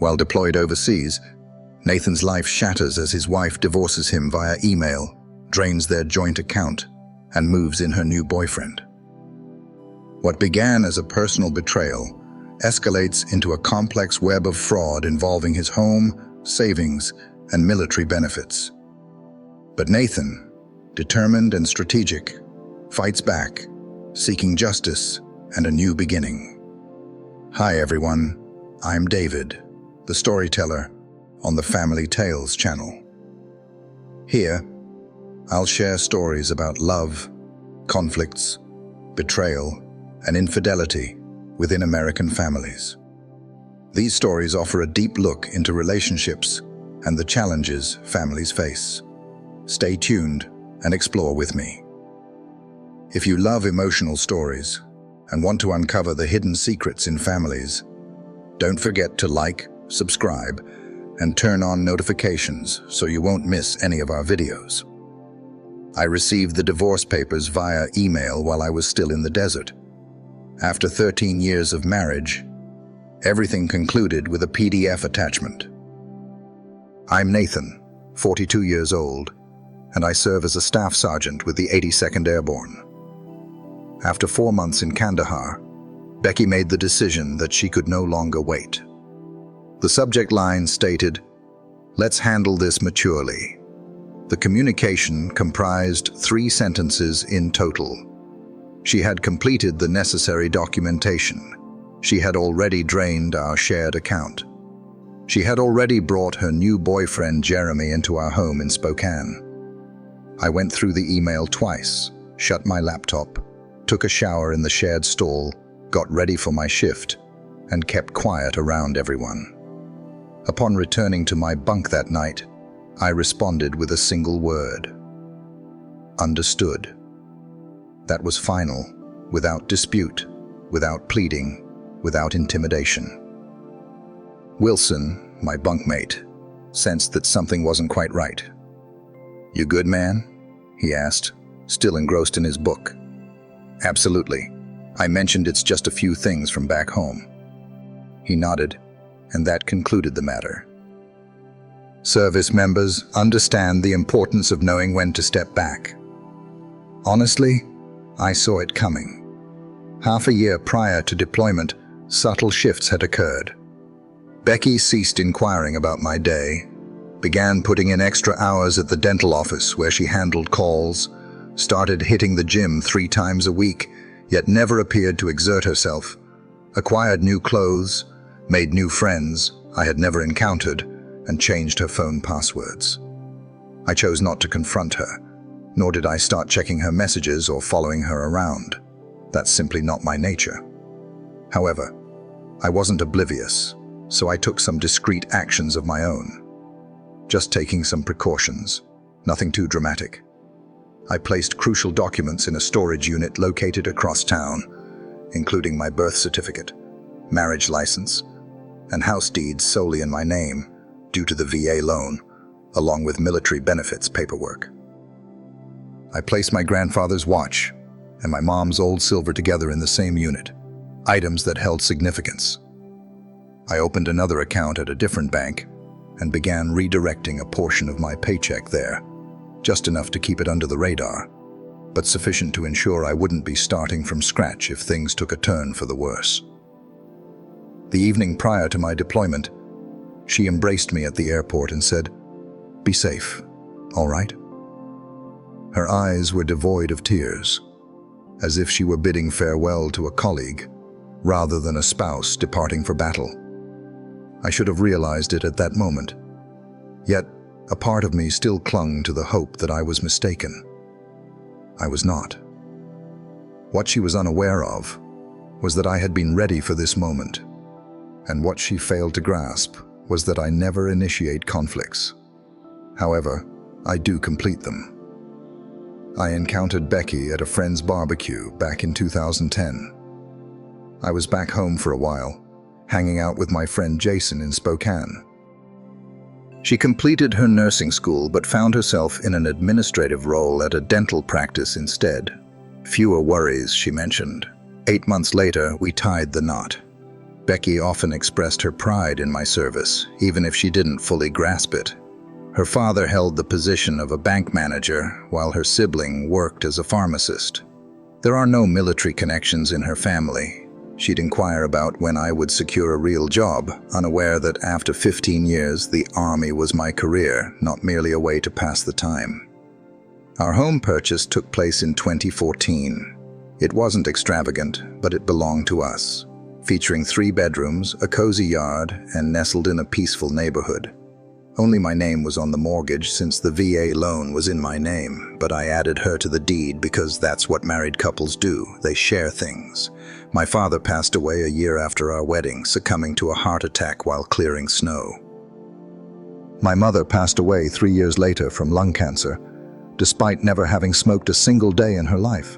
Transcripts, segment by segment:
While deployed overseas, Nathan's life shatters as his wife divorces him via email, drains their joint account, and moves in her new boyfriend. What began as a personal betrayal escalates into a complex web of fraud involving his home, savings, and military benefits. But Nathan, determined and strategic, fights back, seeking justice and a new beginning. Hi everyone, I'm David, the storyteller on the Family Tales channel. Here, I'll share stories about love, conflicts, betrayal, and infidelity within American families. These stories offer a deep look into relationships and the challenges families face. Stay tuned and explore with me. If you love emotional stories and want to uncover the hidden secrets in families, don't forget to like, subscribe, and turn on notifications so you won't miss any of our videos. I received the divorce papers via email while I was still in the desert. After 13 years of marriage, everything concluded with a PDF attachment. I'm Nathan, 42 years old, and I serve as a staff sergeant with the 82nd Airborne. After 4 months in Kandahar, Becky made the decision that she could no longer wait. The subject line stated, "Let's handle this maturely." The communication comprised 3 sentences in total. She had completed the necessary documentation. She had already drained our shared account. She had already brought her new boyfriend Jeremy into our home in Spokane. I went through the email twice, shut my laptop, took a shower in the shared stall, got ready for my shift, and kept quiet around everyone. Upon returning to my bunk that night, I responded with a single word. Understood. That was final, without dispute, without pleading, without intimidation. Wilson, my bunkmate, sensed that something wasn't quite right. "You good, man?" he asked, still engrossed in his book. "Absolutely. I mentioned it's just a few things from back home." He nodded, and that concluded the matter. Service members understand the importance of knowing when to step back. Honestly, I saw it coming. Half a year prior to deployment, subtle shifts had occurred. Becky ceased inquiring about my day, began putting in extra hours at the dental office where she handled calls, started hitting the gym 3 times a week, yet never appeared to exert herself, acquired new clothes, made new friends I had never encountered, and changed her phone passwords. I chose not to confront her, nor did I start checking her messages or following her around. That's simply not my nature. However, I wasn't oblivious, so I took some discreet actions of my own. Just taking some precautions, nothing too dramatic. I placed crucial documents in a storage unit located across town, including my birth certificate, marriage license, and house deeds solely in my name due to the VA loan, along with military benefits paperwork. I placed my grandfather's watch and my mom's old silver together in the same unit, items that held significance. I opened another account at a different bank and began redirecting a portion of my paycheck there, just enough to keep it under the radar, but sufficient to ensure I wouldn't be starting from scratch if things took a turn for the worse. The evening prior to my deployment, she embraced me at the airport and said, "Be safe, all right?" Her eyes were devoid of tears, as if she were bidding farewell to a colleague, rather than a spouse departing for battle. I should have realized it at that moment, yet a part of me still clung to the hope that I was mistaken. I was not. What she was unaware of was that I had been ready for this moment, and what she failed to grasp was that I never initiate conflicts. However, I do complete them. I encountered Becky at a friend's barbecue back in 2010. I was back home for a while, hanging out with my friend Jason in Spokane. She completed her nursing school but found herself in an administrative role at a dental practice instead. Fewer worries, she mentioned. 8 months later, we tied the knot. Becky often expressed her pride in my service, even if she didn't fully grasp it. Her father held the position of a bank manager, while her sibling worked as a pharmacist. There are no military connections in her family. She'd inquire about when I would secure a real job, unaware that after 15 years, the army was my career, not merely a way to pass the time. Our home purchase took place in 2014. It wasn't extravagant, but it belonged to us, featuring 3 bedrooms, a cozy yard, and nestled in a peaceful neighborhood. Only my name was on the mortgage since the VA loan was in my name, but I added her to the deed because that's what married couples do. They share things. My father passed away a year after our wedding, succumbing to a heart attack while clearing snow. My mother passed away 3 years later from lung cancer, despite never having smoked a single day in her life.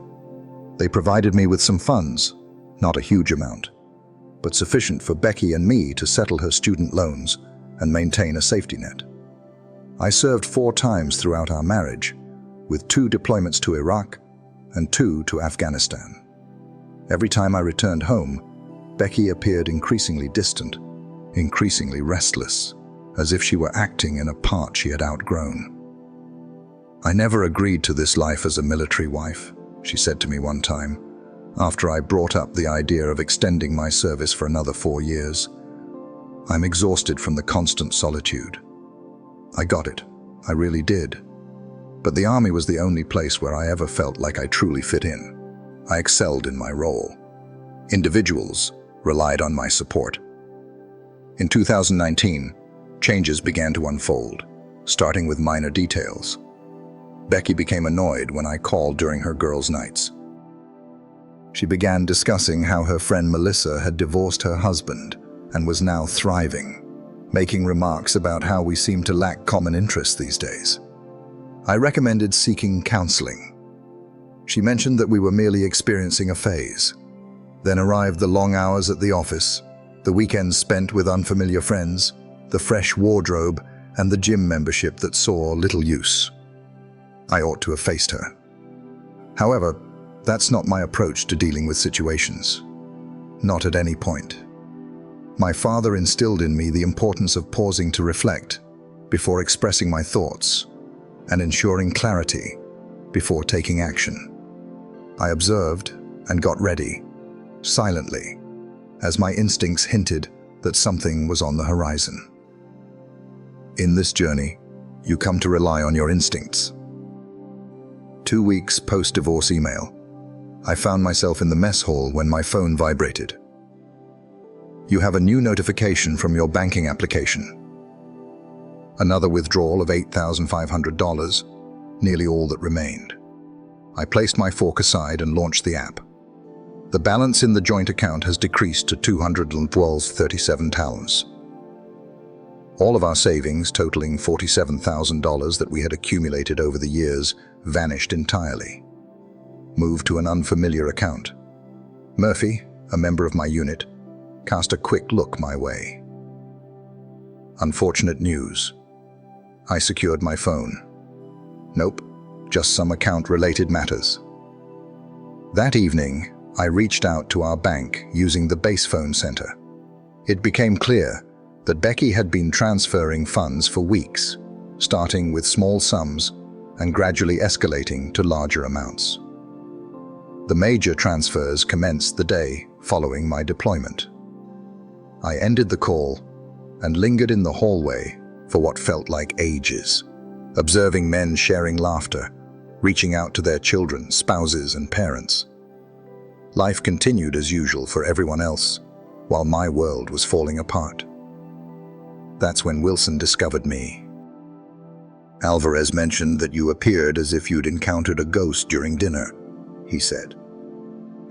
They provided me with some funds, not a huge amount, but sufficient for Becky and me to settle her student loans and maintain a safety net. I served 4 times throughout our marriage, with 2 deployments to Iraq and 2 to Afghanistan. Every time I returned home, Becky appeared increasingly distant, increasingly restless, as if she were acting in a part she had outgrown. "I never agreed to this life as a military wife," she said to me one time, after I brought up the idea of extending my service for another 4 years. "I'm exhausted from the constant solitude." I got it. I really did. But the army was the only place where I ever felt like I truly fit in. I excelled in my role. Individuals relied on my support. In 2019, changes began to unfold, starting with minor details. Becky became annoyed when I called during her girls' nights. She began discussing how her friend Melissa had divorced her husband and was now thriving, making remarks about how we seemed to lack common interests these days. I recommended seeking counseling. She mentioned that we were merely experiencing a phase. Then arrived the long hours at the office, the weekends spent with unfamiliar friends, the fresh wardrobe, and the gym membership that saw little use. I ought to have faced her. However, that's not my approach to dealing with situations. Not at any point. My father instilled in me the importance of pausing to reflect before expressing my thoughts and ensuring clarity before taking action. I observed and got ready, silently, as my instincts hinted that something was on the horizon. In this journey, you come to rely on your instincts. 2 weeks post-divorce email, I found myself in the mess hall when my phone vibrated. "You have a new notification from your banking application." Another withdrawal of $8,500, nearly all that remained. I placed my fork aside and launched the app. The balance in the joint account has decreased to $212.37. All of our savings, totaling $47,000 that we had accumulated over the years, vanished entirely. Moved to an unfamiliar account. Murphy, a member of my unit, cast a quick look my way. Unfortunate news. I secured my phone. Nope, just some account-related matters. That evening, I reached out to our bank using the base phone center. It became clear that Becky had been transferring funds for weeks, starting with small sums and gradually escalating to larger amounts. The major transfers commenced the day following my deployment. I ended the call and lingered in the hallway for what felt like ages, observing men sharing laughter, reaching out to their children, spouses, and parents. Life continued as usual for everyone else, while my world was falling apart. That's when Wilson discovered me. "Alvarez mentioned that you appeared as if you'd encountered a ghost during dinner," he said.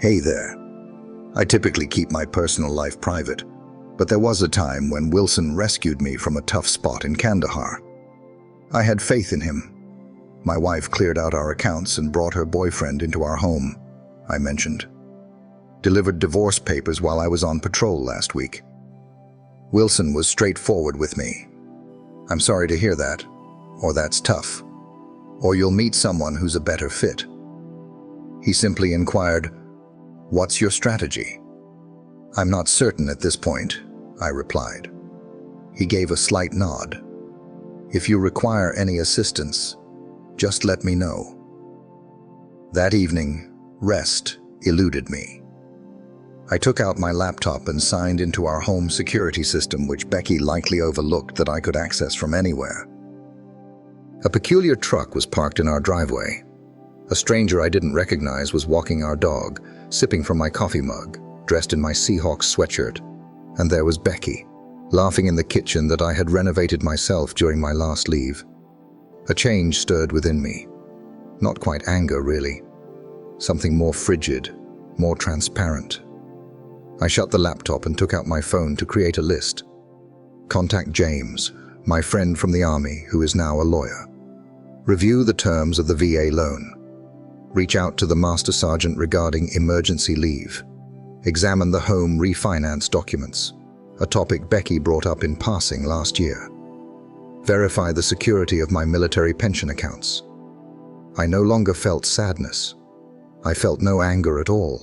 "Hey there. I typically keep my personal life private, but there was a time when Wilson rescued me from a tough spot in Kandahar. I had faith in him. My wife cleared out our accounts and brought her boyfriend into our home," I mentioned. "Delivered divorce papers while I was on patrol last week." Wilson was straightforward with me. "I'm sorry to hear that, or that's tough, or you'll meet someone who's a better fit." He simply inquired, "What's your strategy?" "I'm not certain at this point," I replied. He gave a slight nod. "If you require any assistance, just let me know." That evening, rest eluded me. I took out my laptop and signed into our home security system, which Becky likely overlooked that I could access from anywhere. A peculiar truck was parked in our driveway. A stranger I didn't recognize was walking our dog, sipping from my coffee mug, dressed in my Seahawks sweatshirt. And there was Becky, laughing in the kitchen that I had renovated myself during my last leave. A change stirred within me. Not quite anger, really. Something more frigid, more transparent. I shut the laptop and took out my phone to create a list. Contact James, my friend from the Army who is now a lawyer. Review the terms of the VA loan. Reach out to the Master Sergeant regarding emergency leave. Examine the home refinance documents, a topic Becky brought up in passing last year. Verify the security of my military pension accounts. I no longer felt sadness. I felt no anger at all.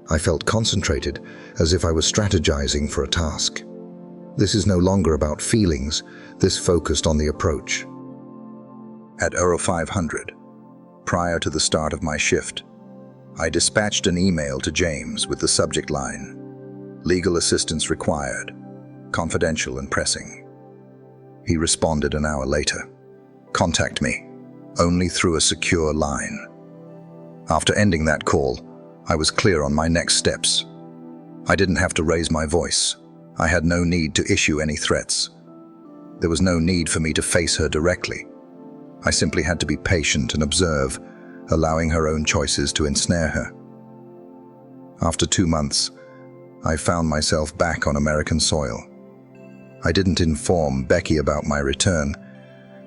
I felt concentrated, as if I was strategizing for a task. This is no longer about feelings, this focused on the approach. At 0500, prior to the start of my shift, I dispatched an email to James with the subject line, "Legal assistance required, confidential and pressing." He responded an hour later, "Contact me, only through a secure line." After ending that call, I was clear on my next steps. I didn't have to raise my voice. I had no need to issue any threats. There was no need for me to face her directly. I simply had to be patient and observe, allowing her own choices to ensnare her. After 2 months, I found myself back on American soil. I didn't inform Becky about my return,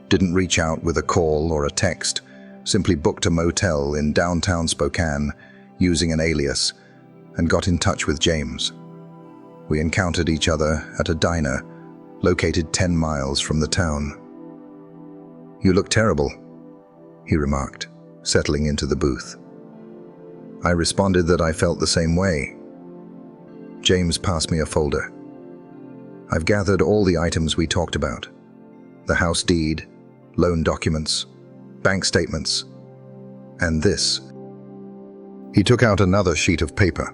didn't reach out with a call or a text, simply booked a motel in downtown Spokane using an alias and got in touch with James. We encountered each other at a diner located 10 miles from the town. "You look terrible," he remarked, settling into the booth. I responded that I felt the same way. James passed me a folder. "I've gathered all the items we talked about. The house deed, loan documents, bank statements, and this." He took out another sheet of paper.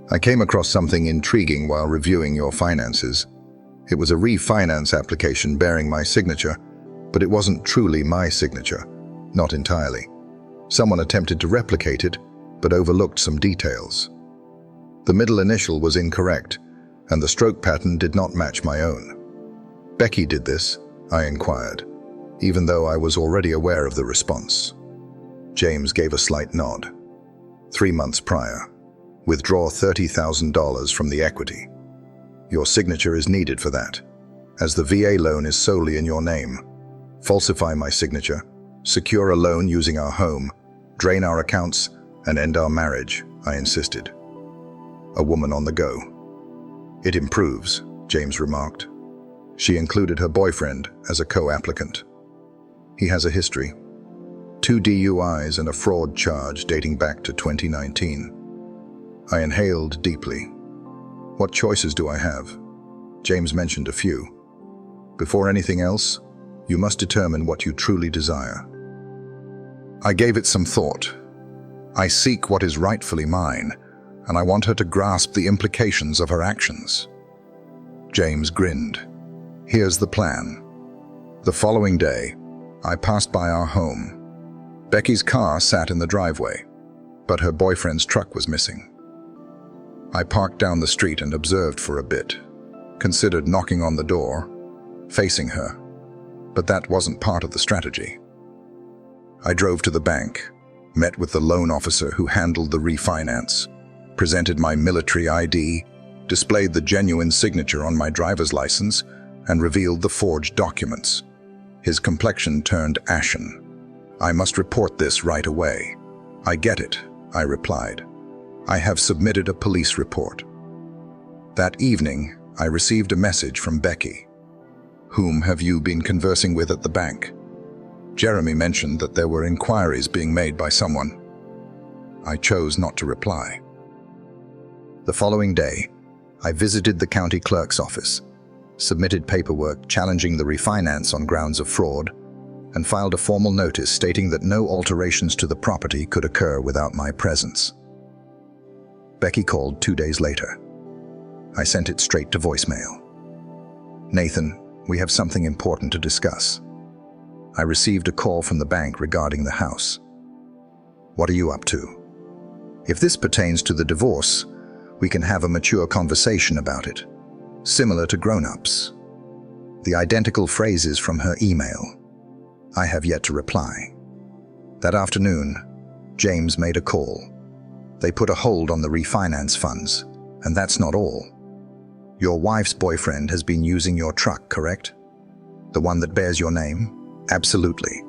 "I came across something intriguing while reviewing your finances. It was a refinance application bearing my signature, but it wasn't truly my signature, not entirely. Someone attempted to replicate it, but overlooked some details. The middle initial was incorrect, and the stroke pattern did not match my own." "Becky did this?" I inquired, even though I was already aware of the response. James gave a slight nod. 3 months prior. Withdraw $30,000 from the equity. Your signature is needed for that, as the VA loan is solely in your name. Falsify my signature, secure a loan using our home, drain our accounts, and end our marriage, I insisted. A woman on the go. "It improves," James remarked. She included her boyfriend as a co-applicant. He has a history. 2 DUIs and a fraud charge dating back to 2019. I inhaled deeply. What choices do I have? James mentioned a few. Before anything else, you must determine what you truly desire. I gave it some thought. I seek what is rightfully mine, and I want her to grasp the implications of her actions. James grinned. Here's the plan. The following day, I passed by our home. Becky's car sat in the driveway, but her boyfriend's truck was missing. I parked down the street and observed for a bit, considered knocking on the door, facing her, but that wasn't part of the strategy. I drove to the bank, met with the loan officer who handled the refinance, presented my military ID, displayed the genuine signature on my driver's license, and revealed the forged documents. His complexion turned ashen. "I must report this right away." "I get it," I replied. "I have submitted a police report." That evening, I received a message from Becky. "Whom have you been conversing with at the bank?" Jeremy mentioned that there were inquiries being made by someone. I chose not to reply. The following day, I visited the county clerk's office, submitted paperwork challenging the refinance on grounds of fraud, and filed a formal notice stating that no alterations to the property could occur without my presence. Becky called 2 days later. I sent it straight to voicemail. "Nathan, we have something important to discuss. I received a call from the bank regarding the house. What are you up to? If this pertains to the divorce, we can have a mature conversation about it, similar to grown-ups." The identical phrases from her email. I have yet to reply. That afternoon, James made a call. They put a hold on the refinance funds, and that's not all. "Your wife's boyfriend has been using your truck, correct? The one that bears your name?" "Absolutely.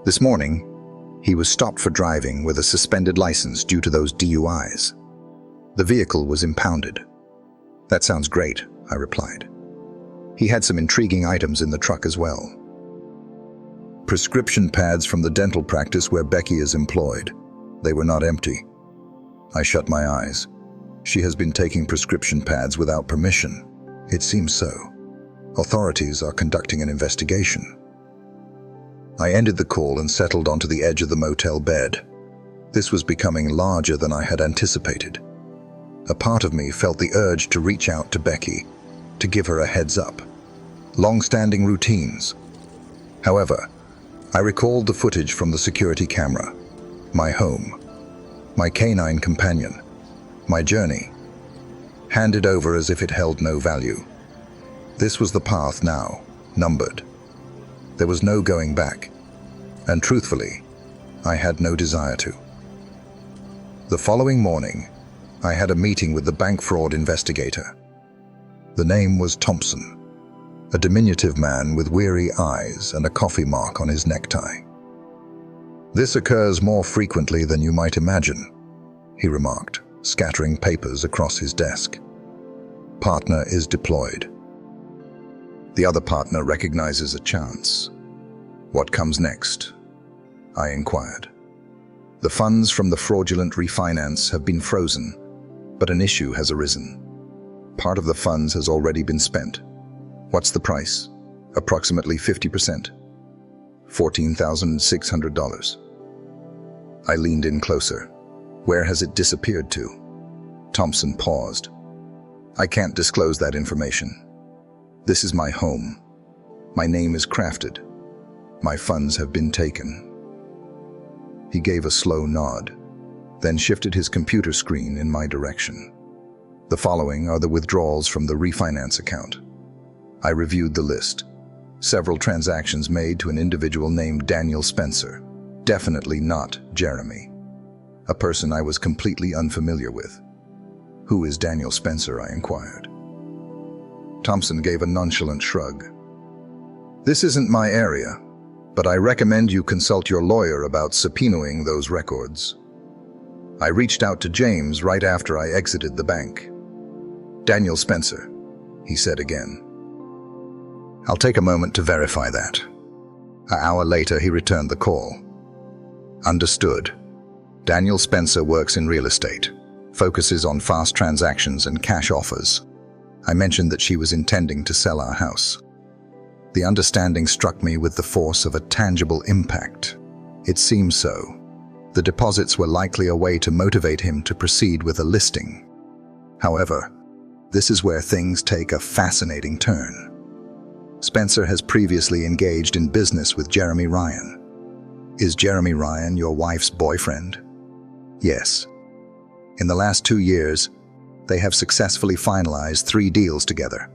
This morning, he was stopped for driving with a suspended license due to those DUIs. The vehicle was impounded." "That sounds great," I replied. "He had some intriguing items in the truck as well." Prescription pads from the dental practice where Becky is employed. They were not empty. I shut my eyes. She has been taking prescription pads without permission. It seems so. Authorities are conducting an investigation. I ended the call and settled onto the edge of the motel bed. This was becoming larger than I had anticipated. A part of me felt the urge to reach out to Becky, to give her a heads up. Long-standing routines. However, I recalled the footage from the security camera, my home, my canine companion, my journey, handed over as if it held no value. This was the path now, numbered. There was no going back, and truthfully, I had no desire to. The following morning, I had a meeting with the bank fraud investigator. The name was Thompson, a diminutive man with weary eyes and a coffee mark on his necktie. "This occurs more frequently than you might imagine," he remarked, scattering papers across his desk. "Partner is deployed. The other partner recognizes a chance. What comes next?" I inquired. "The funds from the fraudulent refinance have been frozen, but an issue has arisen. Part of the funds has already been spent. What's the price?" "Approximately 50%. $14,600. I leaned in closer. "Where has it disappeared to?" Thompson paused. "I can't disclose that information. This is my home. My name is crafted. My funds have been taken." He gave a slow nod, then shifted his computer screen in my direction. "The following are the withdrawals from the refinance account." I reviewed the list. Several transactions made to an individual named Daniel Spencer. Definitely not Jeremy. A person I was completely unfamiliar with. "Who is Daniel Spencer?" I inquired. Thompson gave a nonchalant shrug. "This isn't my area, but I recommend you consult your lawyer about subpoenaing those records." I reached out to James right after I exited the bank. "Daniel Spencer," he said again. "I'll take a moment to verify that." An hour later, he returned the call. "Understood. Daniel Spencer works in real estate, focuses on fast transactions and cash offers. I mentioned that she was intending to sell our house. The understanding struck me with the force of a tangible impact. It seemed so. The deposits were likely a way to motivate him to proceed with a listing. However, this is where things take a fascinating turn. Spencer has previously engaged in business with Jeremy Ryan. Is Jeremy Ryan your wife's boyfriend? Yes. In the last 2 years, they have successfully finalized 3 deals together.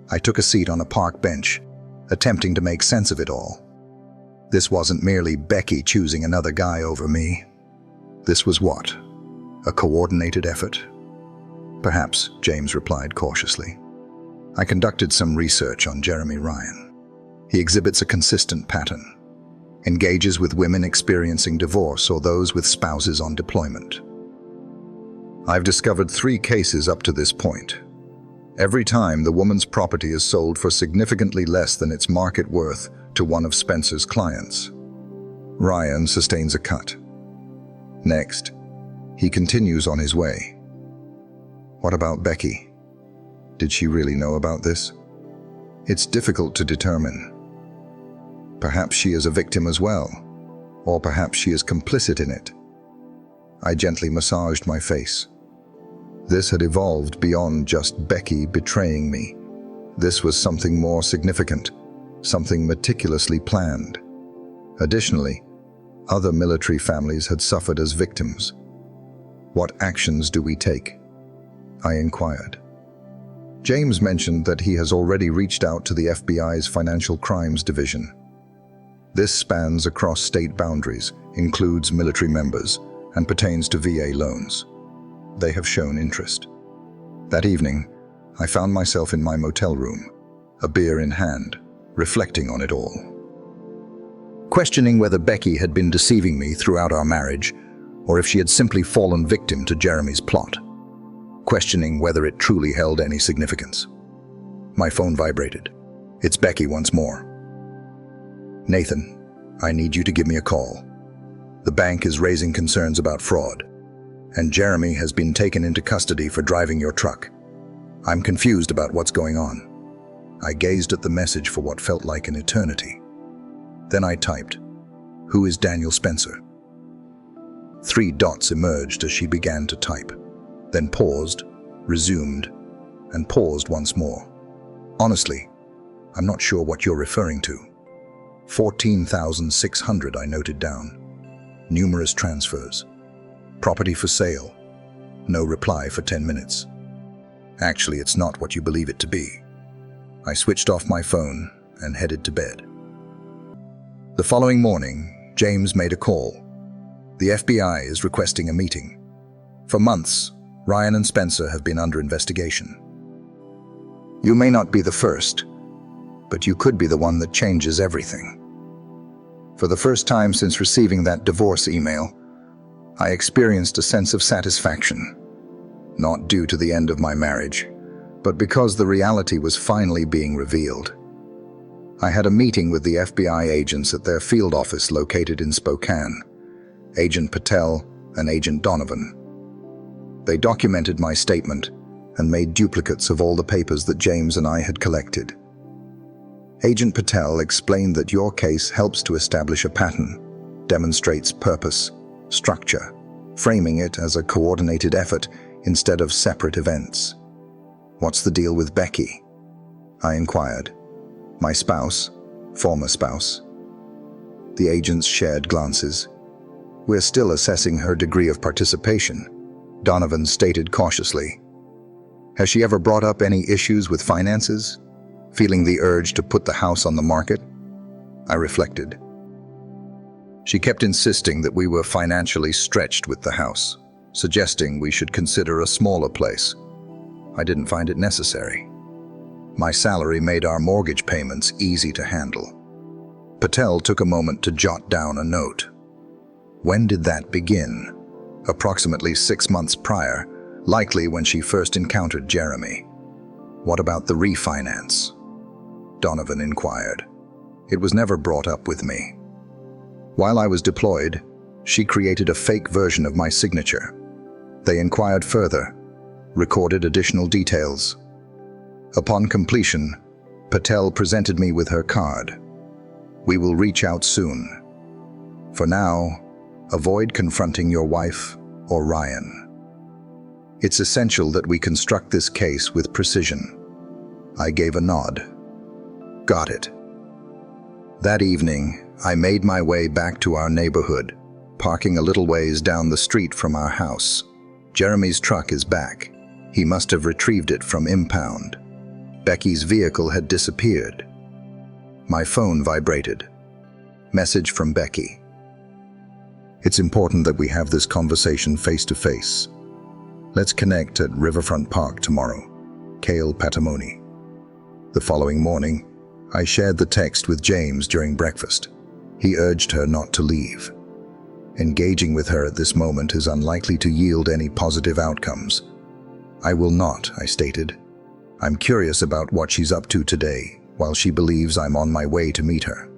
I took a seat on a park bench, attempting to make sense of it all. This wasn't merely Becky choosing another guy over me. This was what? A coordinated effort? Perhaps, James replied cautiously. I conducted some research on Jeremy Ryan. He exhibits a consistent pattern. Engages with women experiencing divorce or those with spouses on deployment. I've discovered 3 cases up to this point. Every time the woman's property is sold for significantly less than its market worth to one of Spencer's clients. Ryan sustains a cut. Next, he continues on his way. What about Becky? Did she really know about this? It's difficult to determine. Perhaps she is a victim as well, or perhaps she is complicit in it. I gently massaged my face. This had evolved beyond just Becky betraying me. This was something more significant, something meticulously planned. Additionally, other military families had suffered as victims. What actions do we take? I inquired. James mentioned that he has already reached out to the FBI's Financial Crimes Division. This spans across state boundaries, includes military members, and pertains to VA loans. They have shown interest. That evening, I found myself in my motel room, a beer in hand, reflecting on it all. Questioning whether Becky had been deceiving me throughout our marriage, or if she had simply fallen victim to Jeremy's plot. Questioning whether it truly held any significance. My phone vibrated. It's Becky once more. Nathan, I need you to give me a call. The bank is raising concerns about fraud, and Jeremy has been taken into custody for driving your truck. I'm confused about what's going on. I gazed at the message for what felt like an eternity. Then I typed, "Who is Daniel Spencer?" 3 dots emerged as she began to type, then paused, resumed, and paused once more. Honestly, I'm not sure what you're referring to. 14,600 I noted down. Numerous transfers. Property for sale. No reply for 10 minutes. Actually, it's not what you believe it to be. I switched off my phone and headed to bed. The following morning, James made a call. The FBI is requesting a meeting. For months, Ryan and Spencer have been under investigation. You may not be the first, but you could be the one that changes everything. For the first time since receiving that divorce email, I experienced a sense of satisfaction, not due to the end of my marriage, but because the reality was finally being revealed. I had a meeting with the FBI agents at their field office located in Spokane, Agent Patel and Agent Donovan. They documented my statement and made duplicates of all the papers that James and I had collected. Agent Patel explained that your case helps to establish a pattern, demonstrates purpose, structure, framing it as a coordinated effort instead of separate events. What's the deal with Becky? I inquired. My spouse, former spouse. The agents shared glances. We're still assessing her degree of participation, Donovan stated cautiously. Has she ever brought up any issues with finances? Feeling the urge to put the house on the market? I reflected. She kept insisting that we were financially stretched with the house, suggesting we should consider a smaller place. I didn't find it necessary. My salary made our mortgage payments easy to handle. Patel took a moment to jot down a note. When did that begin? Approximately 6 months prior, likely when she first encountered Jeremy. What about the refinance? Donovan inquired. It was never brought up with me. While I was deployed, she created a fake version of my signature. They inquired further, recorded additional details. Upon completion, Patel presented me with her card. We will reach out soon. For now, avoid confronting your wife or Ryan. It's essential that we construct this case with precision. I gave a nod. Got it. That evening, I made my way back to our neighborhood, parking a little ways down the street from our house. Jeremy's truck is back. He must have retrieved it from impound. Becky's vehicle had disappeared. My phone vibrated. Message from Becky. It's important that we have this conversation face to face. Let's connect at Riverfront Park tomorrow. Kale Patamoni. The following morning, I shared the text with James during breakfast. He urged her not to leave. Engaging with her at this moment is unlikely to yield any positive outcomes. I will not, I stated. I'm curious about what she's up to today, while she believes I'm on my way to meet her.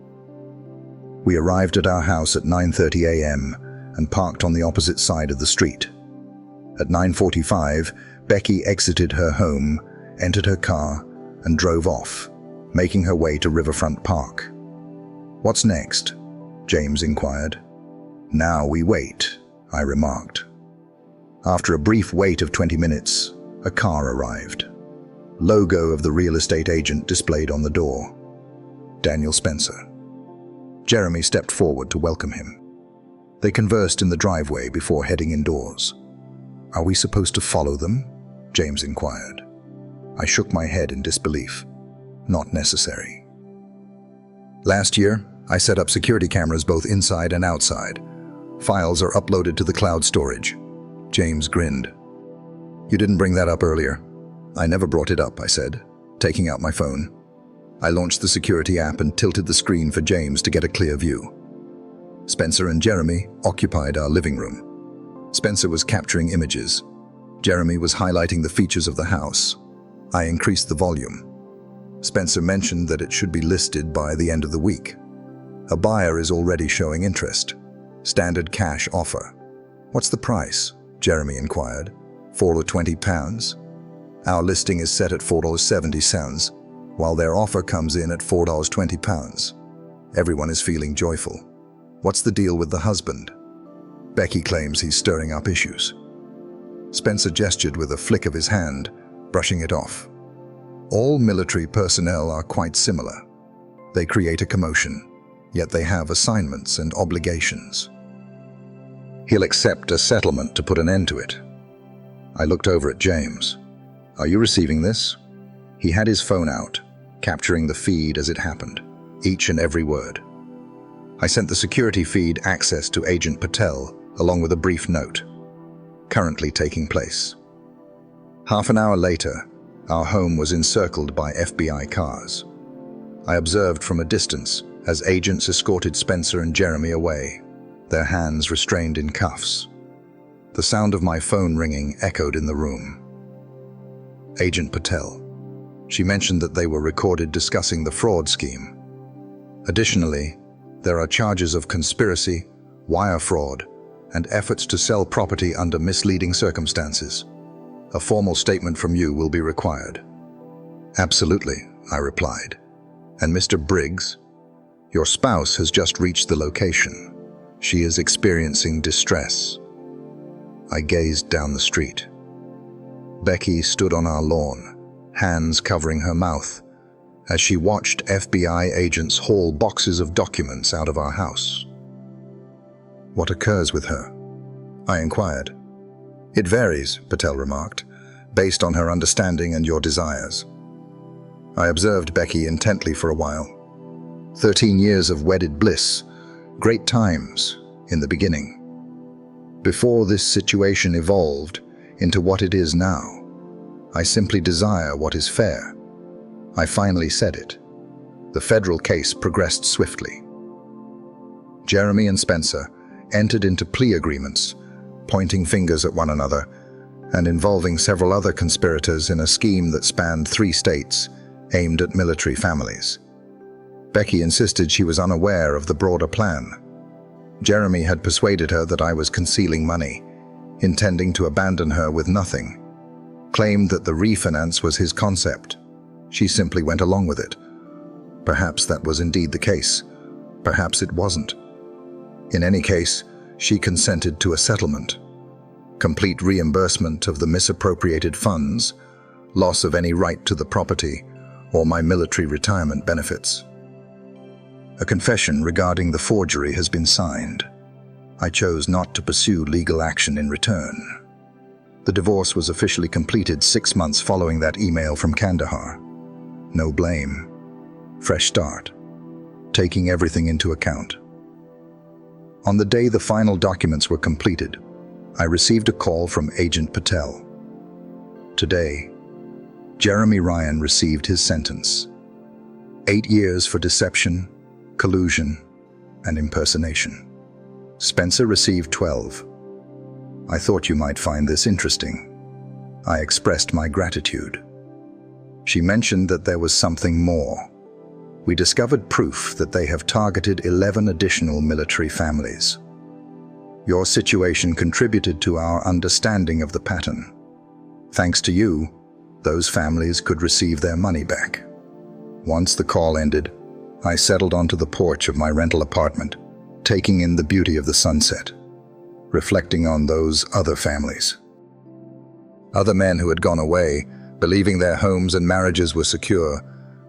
We arrived at our house at 9:30 a.m. and parked on the opposite side of the street. At 9:45, Becky exited her home, entered her car, and drove off, making her way to Riverfront Park. "What's next?" James inquired. "Now we wait," I remarked. After a brief wait of 20 minutes, a car arrived. Logo of the real estate agent displayed on the door. Daniel Spencer. Jeremy stepped forward to welcome him. They conversed in the driveway before heading indoors. "Are we supposed to follow them?" James inquired. I shook my head in disbelief. Not necessary. "Last year, I set up security cameras both inside and outside. Files are uploaded to the cloud storage." James grinned. "You didn't bring that up earlier." "I never brought it up," I said, taking out my phone. I launched the security app and tilted the screen for James to get a clear view. Spencer and Jeremy occupied our living room. Spencer was capturing images. Jeremy was highlighting the features of the house. I increased the volume. Spencer mentioned that it should be listed by the end of the week. "A buyer is already showing interest. Standard cash offer." "What's the price?" Jeremy inquired. £420. "Our listing is set at £4.70, while their offer comes in at £4.20. Everyone is feeling joyful. "What's the deal with the husband?" "Becky claims he's stirring up issues." Spencer gestured with a flick of his hand, brushing it off. "All military personnel are quite similar. They create a commotion, yet they have assignments and obligations. He'll accept a settlement to put an end to it." I looked over at James. "Are you receiving this?" He had his phone out, capturing the feed as it happened, each and every word. I sent the security feed access to Agent Patel, along with a brief note. "Currently taking place." Half an hour later, our home was encircled by FBI cars. I observed from a distance as agents escorted Spencer and Jeremy away, their hands restrained in cuffs. The sound of my phone ringing echoed in the room. Agent Patel. She mentioned that they were recorded discussing the fraud scheme. Additionally, there are charges of conspiracy, wire fraud, and efforts to sell property under misleading circumstances. A formal statement from you will be required. "Absolutely," I replied. "And Mr. Briggs, your spouse has just reached the location. She is experiencing distress." I gazed down the street. Becky stood on our lawn, hands covering her mouth, as she watched FBI agents haul boxes of documents out of our house. "What occurs with her?" I inquired. "It varies," Patel remarked, "based on her understanding and your desires." I observed Becky intently for a while. 13 years of wedded bliss, great times in the beginning. Before this situation evolved into what it is now, I simply desire what is fair. I finally said it. The federal case progressed swiftly. Jeremy and Spencer entered into plea agreements, pointing fingers at one another, and involving several other conspirators in a scheme that spanned 3 states aimed at military families. Becky insisted she was unaware of the broader plan. Jeremy had persuaded her that I was concealing money, intending to abandon her with nothing. Claimed that the refinance was his concept. She simply went along with it. Perhaps that was indeed the case. Perhaps it wasn't. In any case, she consented to a settlement. Complete reimbursement of the misappropriated funds, loss of any right to the property, or my military retirement benefits. A confession regarding the forgery has been signed. I chose not to pursue legal action in return. The divorce was officially completed 6 months following that email from Kandahar. No blame. Fresh start. Taking everything into account. On the day the final documents were completed, I received a call from Agent Patel. Today, Jeremy Ryan received his sentence. 8 years for deception, collusion, and impersonation. Spencer received 12. I thought you might find this interesting. I expressed my gratitude. She mentioned that there was something more. We discovered proof that they have targeted 11 additional military families. Your situation contributed to our understanding of the pattern. Thanks to you, those families could receive their money back. Once the call ended, I settled onto the porch of my rental apartment, taking in the beauty of the sunset, reflecting on those other families. Other men who had gone away, believing their homes and marriages were secure,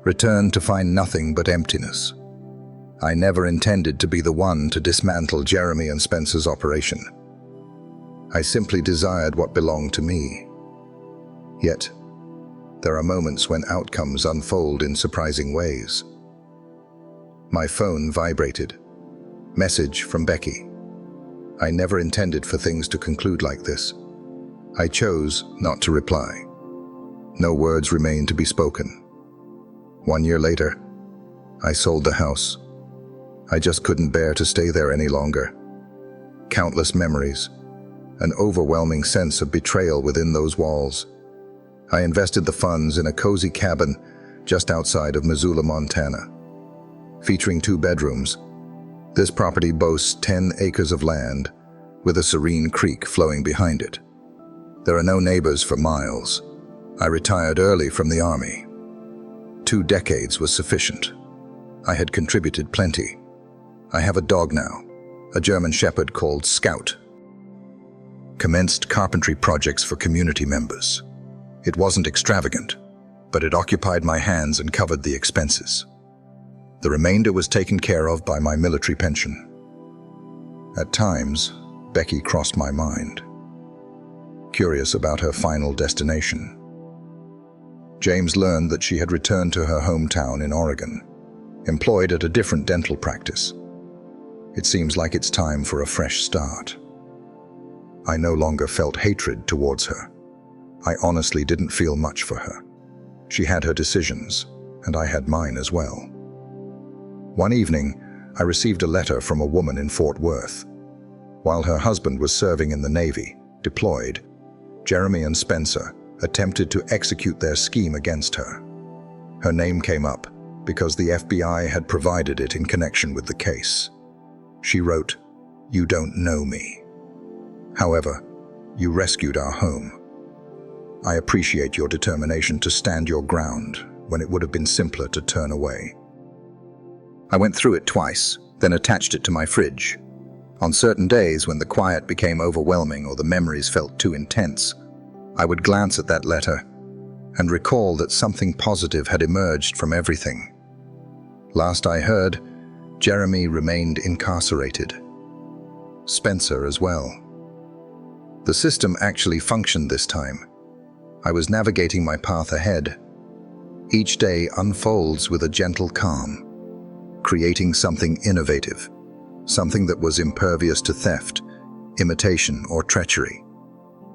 returned to find nothing but emptiness. I never intended to be the one to dismantle Jeremy and Spencer's operation. I simply desired what belonged to me. Yet, there are moments when outcomes unfold in surprising ways. My phone vibrated. Message from Becky. I never intended for things to conclude like this. I chose not to reply. No words remained to be spoken. 1 year later, I sold the house. I just couldn't bear to stay there any longer. Countless memories, an overwhelming sense of betrayal within those walls. I invested the funds in a cozy cabin just outside of Missoula, Montana. Featuring 2 bedrooms, this property boasts 10 acres of land with a serene creek flowing behind it. There are no neighbors for miles. I retired early from the Army. 2 decades was sufficient. I had contributed plenty. I have a dog now, a German Shepherd called Scout. Commenced carpentry projects for community members. It wasn't extravagant, but it occupied my hands and covered the expenses. The remainder was taken care of by my military pension. At times, Becky crossed my mind, curious about her final destination. James learned that she had returned to her hometown in Oregon, employed at a different dental practice. It seems like it's time for a fresh start. I no longer felt hatred towards her. I honestly didn't feel much for her. She had her decisions, and I had mine as well. One evening, I received a letter from a woman in Fort Worth. While her husband was serving in the Navy, deployed, Jeremy and Spencer attempted to execute their scheme against her. Her name came up because the FBI had provided it in connection with the case. She wrote, "You don't know me. However, you rescued our home. I appreciate your determination to stand your ground when it would have been simpler to turn away." I went through it twice, then attached it to my fridge. On certain days when the quiet became overwhelming or the memories felt too intense, I would glance at that letter and recall that something positive had emerged from everything. Last I heard, Jeremy remained incarcerated. Spencer as well. The system actually functioned this time. I was navigating my path ahead. Each day unfolds with a gentle calm, creating something innovative, something that was impervious to theft, imitation, or treachery,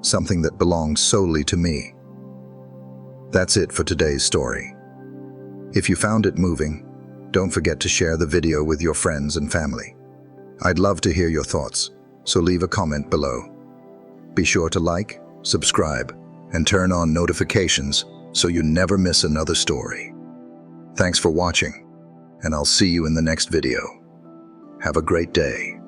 something that belonged solely to me. That's it for today's story. If you found it moving, don't forget to share the video with your friends and family. I'd love to hear your thoughts, so leave a comment below. Be sure to like, subscribe, and turn on notifications so you never miss another story. Thanks for watching, and I'll see you in the next video. Have a great day.